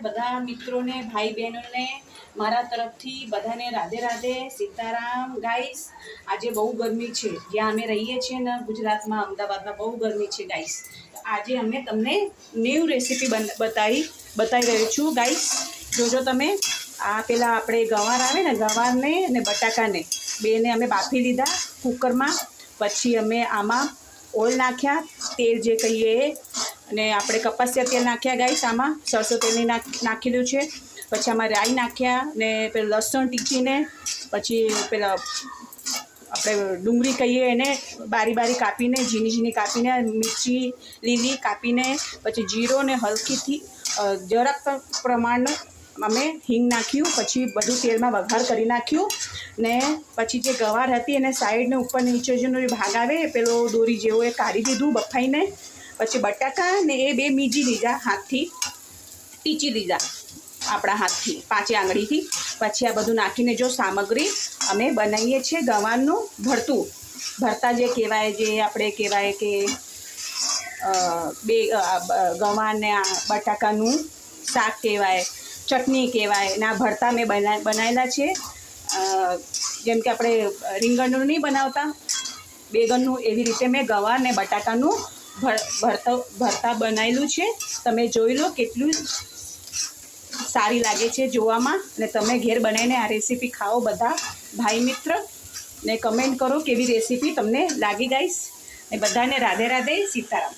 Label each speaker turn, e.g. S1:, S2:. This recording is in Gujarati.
S1: બધા મિત્રોને ભાઈ બહેનોને મારા તરફથી બધાને રાધે રાધે સીતારામ ગાઈસ। આજે બહુ ગરમી છે, જ્યાં અમે રહીએ છીએ ને ગુજરાતમાં અમદાવાદમાં બહુ ગરમી છે ગાઈસ। આજે અમે તમને ન્યૂ રેસીપી બતાવી રહી છું ગાઈસ। જોજો તમે આ પેલા આપણે ગવાર આવે ને, ગવારને અને બટાકાને બેને અમે બાફી લીધા કુકરમાં। પછી અમે આમાં ઓઇલ નાખ્યા, તેલ જે કહીએ, અને આપણે કપાસિયા તેલ નાખ્યા ગાઈસ। આમાં સરસો તેલ નાખેલું છે। પછી આમાં રાઈ નાખ્યા ને પેલું લસણ ટીચીને, પછી પેલા આપણે ડુંગળી કહીએ એને બારી બારી કાપીને, ઝીણી ઝીણી કાપીને, મિર્ચી લીલી કાપીને, પછી જીરો ને હલકીથી જરાક પ્રમાણનું અમે હિંગ નાખ્યું। પછી બધું તેલમાં વઘાર કરી નાખ્યું ને પછી જે ગવાર હતી એને સાઈડને ઉપર નીચે જેનો ભાગ આવે પેલો દોરી જેવો એ કાઢી દીધું બફાઈને। પછી બટાકા ને એ બે મીજી લીધા, હાથથી ટીચી લીધા આપણા હાથથી 5 આંગળીથી। પછી આ બધું નાખીને જો સામગ્રી અમે બનાવીએ છીએ ગવારનું ભરતા જે કહેવાય, જે આપણે કહેવાય કે બે ગવારને બટાકાનું શાક કહેવાય, ચટણી કહેવાય ને આ ભરતા મેં બનાવેલા છે। જેમ કે આપણે રીંગણનું નહીં બનાવતા બેગનનું, એવી રીતે મેં ગવાર ને બટાકાનું ભરતા બનાવેલું છે। તમે જોઈ લો કેટલું સારી લાગે છે જોવામાં, અને તમે ઘેર બનાવીને આ રેસીપી ખાઓ બધા ભાઈ મિત્ર, ને કમેન્ટ કરો કેવી રેસીપી તમને લાગી ગાઈસ। ને બધાને રાધે રાધે સીતારામ।